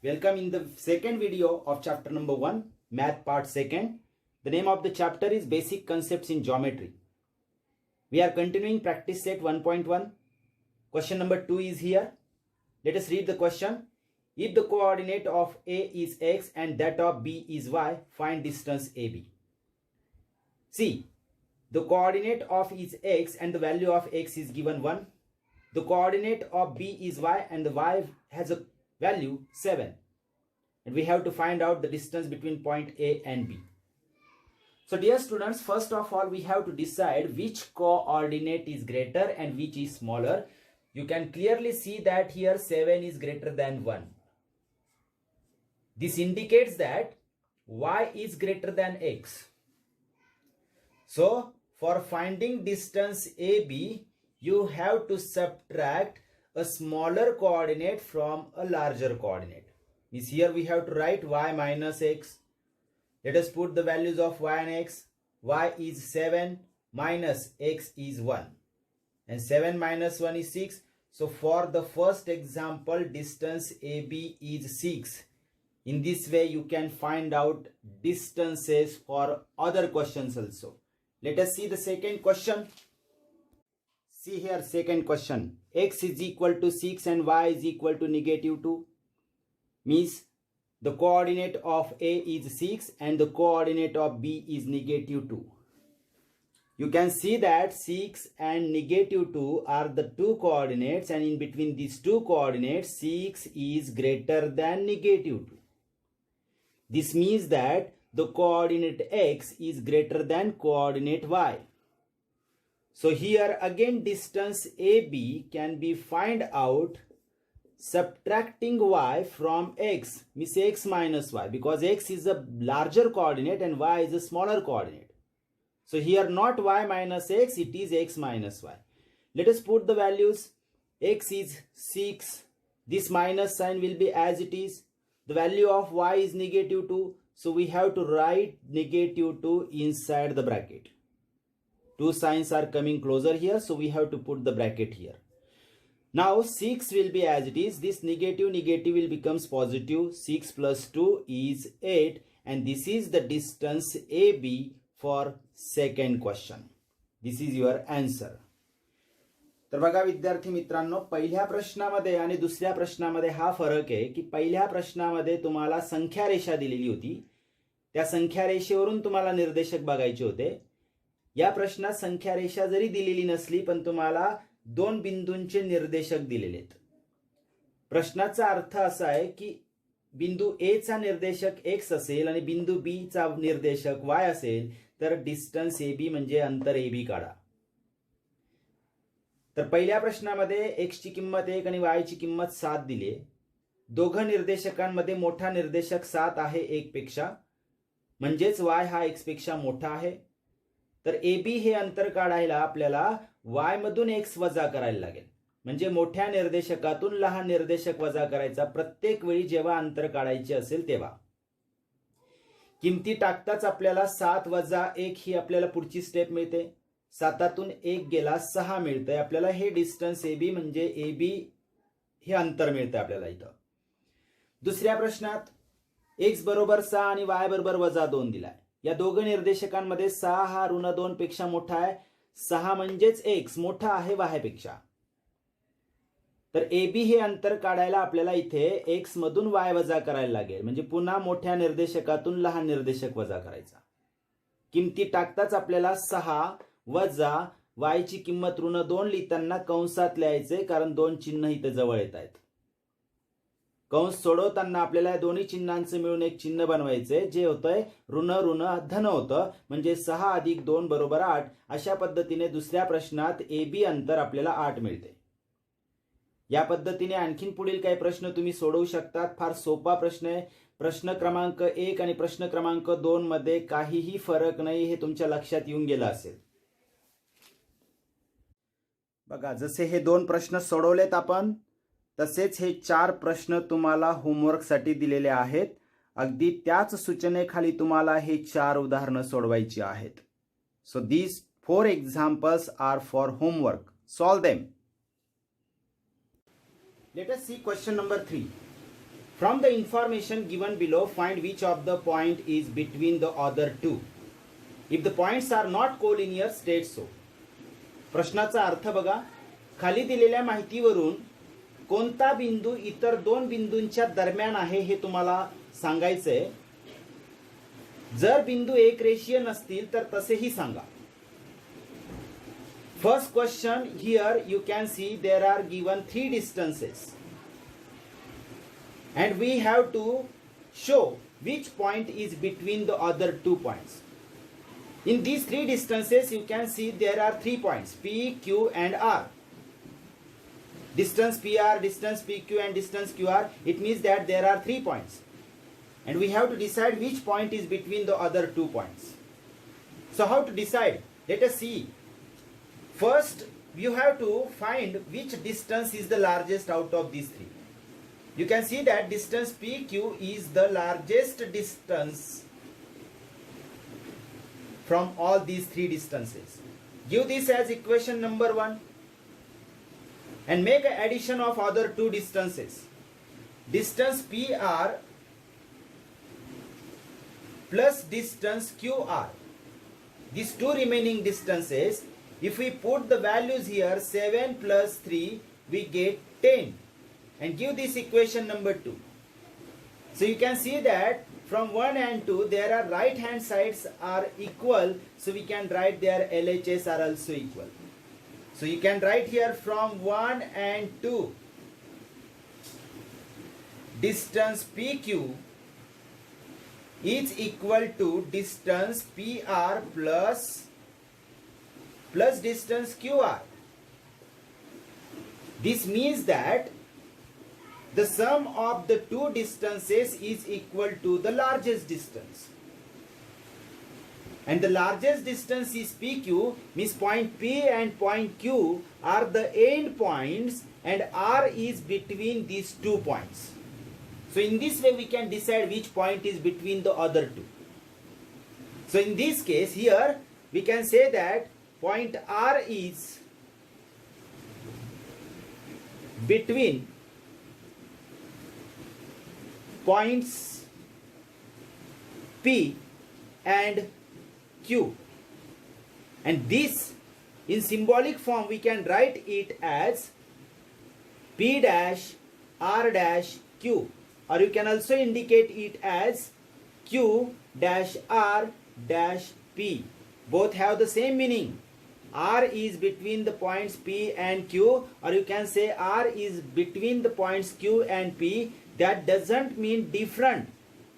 Welcome in the second video of chapter number 1, Math part 2nd. The name of the chapter is Basic Concepts in Geometry. We are continuing practice set 1.1. Question number 2 is here. Let us read the question. If the coordinate of A is x and that of B is y, find distance AB. See, the coordinate of is x and the value of x is given 1. The coordinate of B is y and the y has a value 7, and we have to find out the distance between point A and B. So dear students, first of all we have to decide which coordinate is greater and which is smaller. You can clearly see that here 7 is greater than 1. This indicates that y is greater than x. So for finding distance AB, you have to subtract a smaller coordinate from a larger coordinate. Means here we have to write y minus x. Let us put the values of y and x. Y is 7 minus x is 1. And 7 minus 1 is 6. So for the first example, distance AB is 6. In this way you can find out distances for other questions also. Let us see the second question. See here, second question. X is equal to 6 and y is equal to negative 2. Means the coordinate of A is 6 and the coordinate of B is negative 2. You can see that 6 and negative 2 are the two coordinates, and in between these two coordinates 6 is greater than negative 2. This means that the coordinate x is greater than coordinate y. So here again distance AB can be find out subtracting y from x, means x minus y, because x is a larger coordinate and y is a smaller coordinate. So here not y minus x, it is x minus y. Let us put the values. X is 6. This minus sign will be as it is. The value of y is negative 2. So we have to write negative 2 inside the bracket. Two signs are coming closer here, so we have to put the bracket here. Now 6 will be as it is. This negative will becomes positive. 6 plus 2 is 8, and this is the distance AB for second question. This is your answer. तर बघा विद्यार्थी मित्रांनो, पहिल्या प्रश्नामध्ये आणि दुसऱ्या प्रश्नामध्ये हा फरक आहे की पहिल्या प्रश्नामध्ये तुम्हाला संख्या रेषा दिलेली होती. त्या संख्या रेषेवरून तुम्हाला निर्देशक बघायचे होते. या प्रश्नात संख्या रेषा जरी दिलेली नसली पण तुम्हाला दोन बिंदूंचे निर्देशक दिलेले आहेत. प्रश्नाचा अर्थ असा आहे की बिंदू ए चा निर्देशक x असेल आणि बिंदू बी चा निर्देशक y असेल तर डिस्टन्स AB म्हणजे अंतर AB काढा. तर पहिल्या प्रश्नामध्ये x ची किंमत 1 आणि y ची किंमत 7 दिली आहे. दोघं निर्देशकांमध्ये मोठा निर्देशक 7 आहे 1 पेक्षा, म्हणजेच y हा x पेक्षा मोठा आहे. तर AB हे अंतर काढायला आपल्याला y मधून x वजा करायला लागेल. म्हणजे मोठ्या निर्देशकातून लहान निर्देशक वजा करायचा प्रत्येक वेळी जेव्हा अंतर काढायचे असेल तेव्हा. किमती टाकताच आपल्याला 7 वजा 1 ही आपल्याला पुढची स्टेप मिळते. 7तून 1 गेला 6 मिळतंय आपल्याला. हे डिस्टन्स AB म्हणजे AB हे अंतर मिळतं आपल्याला इथं. दुसऱ्या प्रश्नात x बरोबर 6 आणि y बरोबर वजा 2 दिलाय. या दोघं निर्देशकांमध्ये 6 हा ऋण 2 पेक्षा मोठा आहे. 6 म्हणजेच x मोठा आहे y पेक्षा. तर AB हे अंतर काढायला आपल्याला इथे x मधून y वजा करायला लागेल. म्हणजे पुन्हा मोठ्या निर्देशकातून लहान निर्देशक वजा करायचा. किमती टाकताच आपल्याला 6 वजा y ची किंमत ऋण 2 लिहिताना कंसात लिहायचे, कारण दोन चिन्ह इथे जवळ येत आहेत. कंस सोडवताना आपल्याला दोन्ही चिन्हांचं मिळून एक चिन्ह बनवायचे, जे होतंय ऋण ऋण धन होतं. म्हणजे 6 अधिक 2 बरोबर 8. अशा पद्धतीने दुसऱ्या प्रश्नात AB अंतर आपल्याला 8 मिळते. या पद्धतीने आणखीन पुढील काही प्रश्न तुम्ही सोडवू शकतात. फार सोपा प्रश्न आहे. प्रश्न क्रमांक 1 आणि प्रश्न क्रमांक 2 मध्ये काहीही फरक नाही, हे तुमच्या लक्षात येऊन गेलं असेल. बघा, जसे हे 2 प्रश्न सोडवलेत आपण, तसेच हे 4 प्रश्न तुम्हाला होमवर्क साठी दिलेले आहेत. अगदी त्याच सूचनेखाली तुम्हाला हे 4 उदाहरणं सोडवायची आहेत. So these 4 examples are for homework. Solve them. Let us see question number 3. From the information given below, find which of the point is between the other two. If the points are not collinear, state so. प्रश्नाचा अर्थ बघा, खाली दिलेल्या माहितीवरून कोणता बिंदू इतर दोन बिंदूंच्या दरम्यान आहे हे तुम्हाला सांगायचंय. जर बिंदू एक रेषीय नसतील तर तसेही सांगा. First question, here you can see there are given three distances and we have to show which point is between the other 2 points. In these three distances you can see there are 3 points, P, Q and R. Distance PR, distance PQ and distance QR, it means that there are 3 points and we have to decide which point is between the other 2 points. So how to decide? Let us see. First, you have to find which distance is the largest out of these three. You can see that distance PQ is the largest distance from all these three distances. Give this as equation number 1 and make an addition of other two distances. Distance PR plus distance QR. These two remaining distances, if we put the values here, 7 plus 3, we get 10. And give this equation number 2. So you can see that from 1 and 2, there are right hand sides are equal. So we can write their LHS are also equal. So you can write here from 1 and 2. Distance PQ is equal to distance PR plus distance QR. This means that the sum of the two distances is equal to the largest distance. And the largest distance is PQ, means point P and point Q are the end points and R is between these 2 points. So in this way we can decide which point is between the other two. So in this case here we can say that point R is between points P and Q, and this in symbolic form we can write it as P dash R dash Q, or you can also indicate it as Q dash R dash P. Both have the same meaning. R is between the points P and Q, or you can say R is between the points Q and P. That doesn't mean different.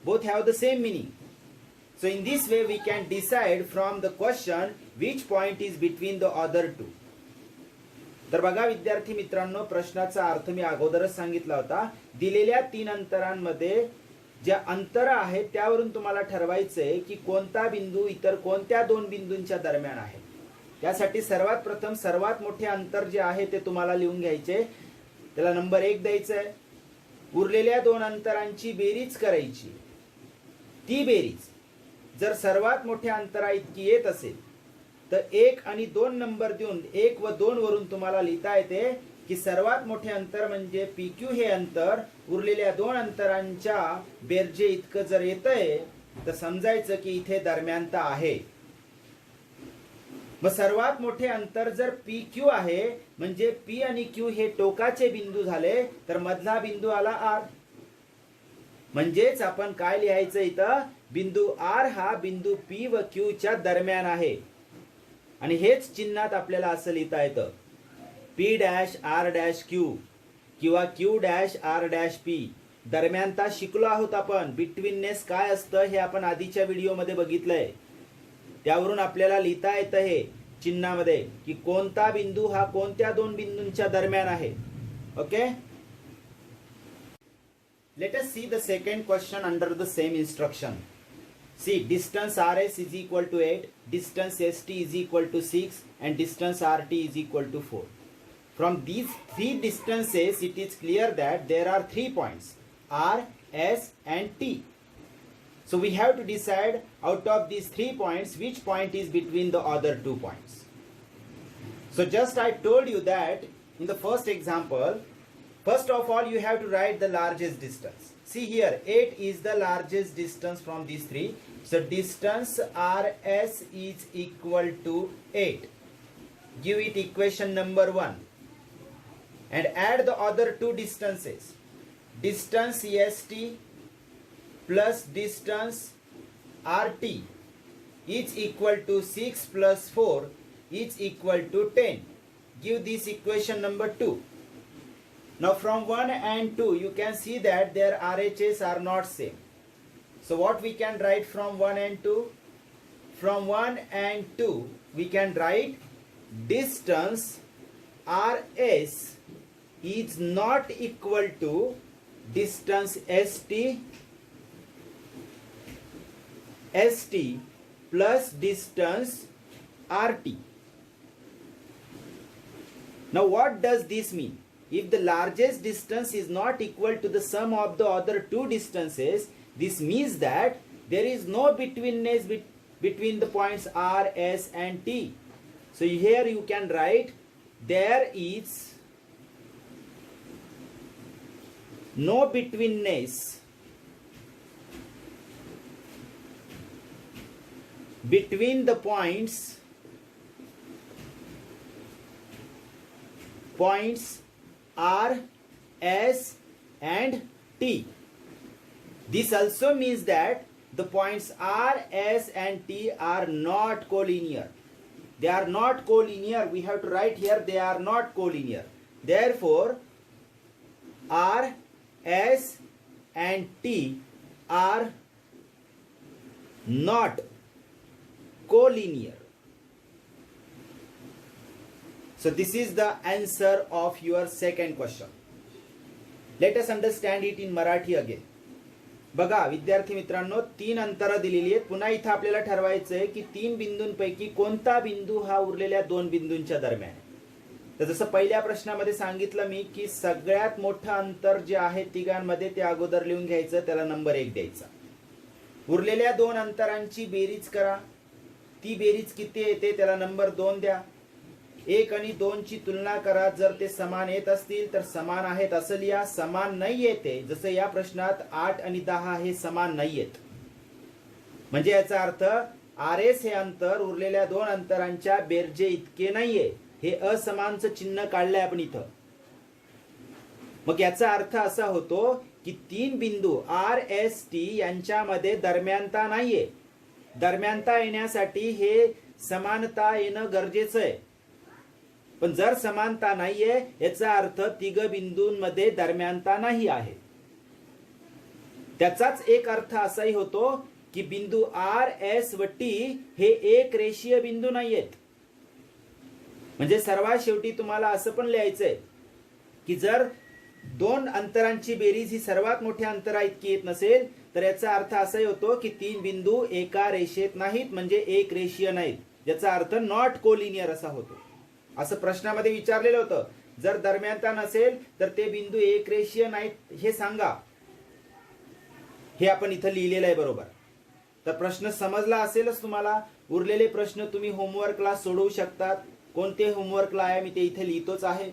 Both have the same meaning. So in this way we can decide from the question which point is between the other two. तर बघा विद्यार्थी मित्रांनो, प्रश्नाचा अर्थ मी अगोदरच सांगितला होता. दिलेल्या 3 अंतरांमध्ये जे अंतर आहे त्यावरून तुम्हाला ठरवायचंय की कोणता बिंदू इतर कोणत्या 2 बिंदूंच्या दरम्यान आहे. त्यासाठी सर्वात प्रथम सर्वात मोठे अंतर जे आहे ते तुम्हाला लिहून घ्यायचे. त्याला नंबर 1 द्यायचा आहे. उरलेल्या 2 अंतरांची बेरीज करायची. ती बेरीज जर सर्वात मोठ्या अंतरा इतकी येत असेल तर 1 आणि 2 नंबर देऊन 1 व 2 वरून तुम्हाला लिहिता येते की सर्वात मोठे अंतर म्हणजे PQ हे अंतर उरलेल्या 2 अंतरांच्या बेरजे इतकं जर येतंय तर समजायचं की इथे दरम्यानता आहे. मग सर्वात मोठे अंतर जर PQ आहे म्हणजे P आणि Q हे टोकाचे बिंदू झाले तर मधला बिंदू आला R. म्हणजेच आपण काय लिहायचं इथं, बिंदू R हा बिंदू P व Q च्या दरम्यान आहे. आणि हेच चिन्हात आपल्याला असं लिहिता येतं P dash R dash Q किंवा Q dash R dash P. दरम्यानता शिकलो आहोत आपण. बिटवीननेस काय असतं हे आपण आधीच्या व्हिडिओमध्ये बघितलंय. त्यावरून आपल्याला लिहिता येतं हे चिन्हामध्ये की कोणता बिंदू हा कोणत्या 2 बिंदूंच्या दरम्यान आहे. Okay, let us see the second question under the same instruction. See, distance RS is equal to 8, distance ST is equal to 6 and distance RT is equal to 4. From these 3 distances it is clear that there are 3 points R, S and T. So we have to decide out of these 3 points which point is between the other 2 points. So just I told you that in the first example, first of all you have to write the largest distance. See here, 8 is the largest distance from these three. So distance RS is equal to 8. Give it equation number 1. And add the other two distances. Distance ST plus distance RT is equal to 6 plus 4 is equal to 10. Give this equation number 2. Now from 1 and 2 you can see that their RHS are not same. So what we can write from 1 and 2? From 1 and 2 we can write distance RS is not equal to distance ST plus distance RT. Now what does this mean? If the largest distance is not equal to the sum of the other two distances, this means that there is no betweenness between the points R, S and T. So here you can write there is no betweenness between the points R, S and T. This also means that the points R, S and T are not collinear. They are not collinear. We have to write here they are not collinear. Therefore, R, S and T are not collinear. So this is the answer of your second question. Let us understand it in Marathi again. बघा विद्यार्थी मित्रांनो, 3 अंतरं दिलेली आहेत. पुन्हा इथं आपल्याला ठरवायचं आहे की 3 बिंदूंपैकी कोणता बिंदू हा उरलेल्या 2 बिंदूंच्या दरम्यान आहे. तर जसं पहिल्या प्रश्नामध्ये सांगितलं मी की सगळ्यात मोठं अंतर जे आहे तिघांमध्ये ते अगोदर लिहून घ्यायचं, त्याला नंबर 1 द्यायचा. उरलेल्या 2 अंतरांची बेरीज करा. ती बेरीज किती येते त्याला नंबर 2 द्या. 1 आणि 2 ची तुलना करा. जर ते समान येत असतील तर समान आहेत असं लिहा. समान नाही येते, जसं या प्रश्नात 8 आणि 10 हे समान नाही आहेत, म्हणजे याचा अर्थ RS हे अंतर उरलेल्या 2 अंतरांच्या बेरजे इतके नाहीये. हे असमानचं चिन्ह काढलंय आपण इथं. मग याचा अर्थ असा होतो की 3 बिंदू R, S, T यांच्यामध्ये दरम्यानता नाहीये. दरम्यानता येण्यासाठी हे समानता येणं गरजेचं आहे. पण जर समानता नाहीये याचा अर्थ तिघ बिंदूंमध्ये दरम्यानता नाही आहे. त्याचाच एक अर्थ असाही होतो की बिंदू R, S व T हे एक रेषीय बिंदू नाहीयेत. म्हणजे सर्वात शेवटी तुम्हाला असं पण लिहायचंय की जर 2 अंतरांची बेरीज ही सर्वात मोठ्या अंतरा इतकी येत नसेल तर याचा अर्थ असाही होतो की 3 बिंदू एका रेषेत नाहीत, म्हणजे एक रेषीय नाहीत. याचा अर्थ नॉट कोलिनियर असा होतो. असं प्रश्नामध्ये विचारलेलं होतं. जर दरम्यानता नसेल तर ते बिंदू एक रेषीय नाहीत हे सांगा. हे आपण इथं लिहिलेलं आहे बरोबर. तर प्रश्न समजला असेलच तुम्हाला. उरलेले प्रश्न तुम्ही होमवर्कला सोडवू शकतात. कोणते होमवर्कला आहे मी ते इथे लिहितोच आहे.